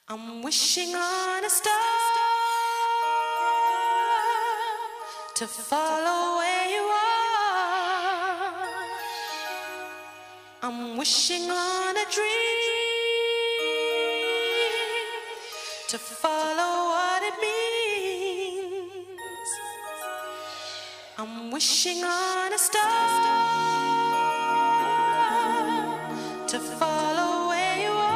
I'm wishing on a star to follow where you are. I'm wishing on a dream to follow what it means. I'm wishing on a star to follow where you are.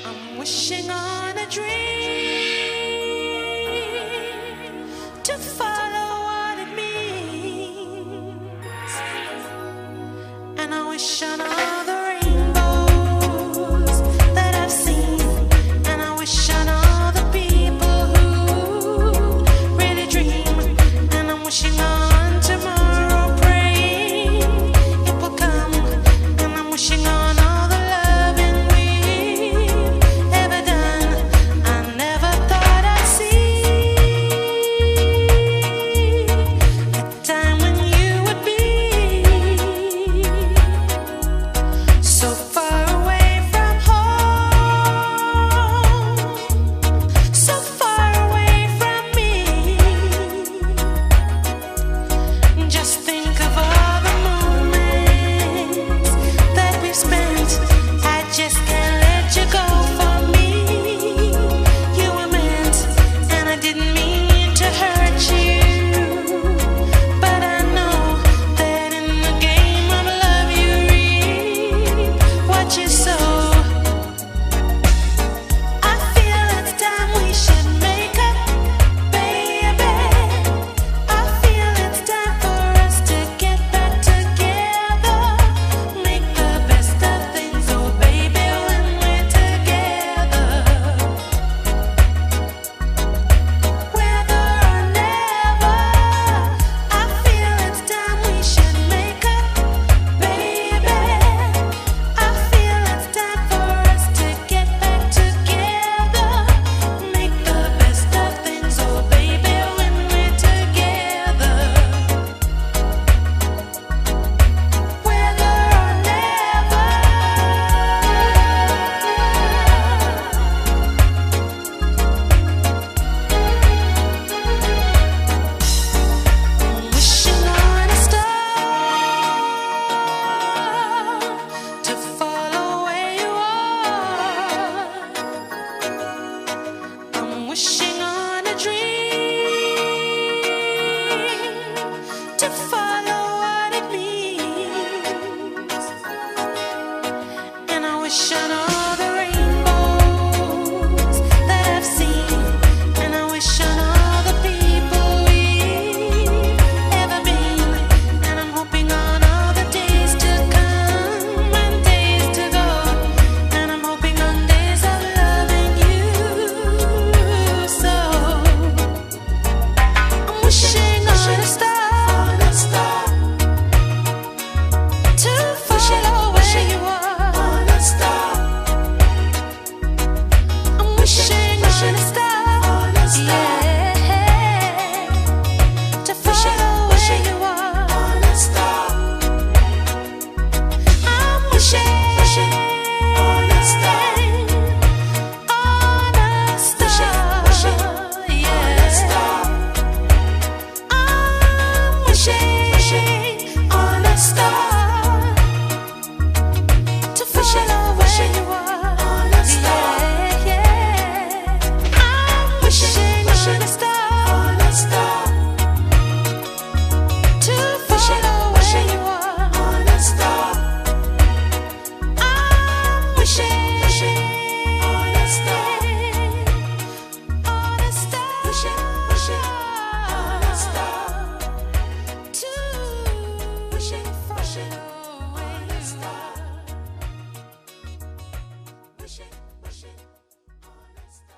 I'm wishing on a dream to follow what it means. And I wish on all the rainbows that I've seen. And I wish on all the people who really dream. And I'm wishing on tomorrow, praying it will come. And I'm wishing on all the loving we've ever done. I never thought I'd see a time when you would be so far away from home, so far away from me. Just think of all the moments that we've spent. I just can't let you go for me. You were meant, and I didn't mean to hurt you. But I know that in the game of love you reap what you sow. I feel it's time we should make up, baby. I feel it's time for us to get back together. Make the best of things, oh baby, when we're together. Whether or never, I feel it's time we should make up, baby. I feel it's time for us to get back together. Make the best of things, oh baby, when we're together. Whether or never, I'm wishing on a star to follow where you are. I'm wishing on a dream to follow what it means. And I wish on all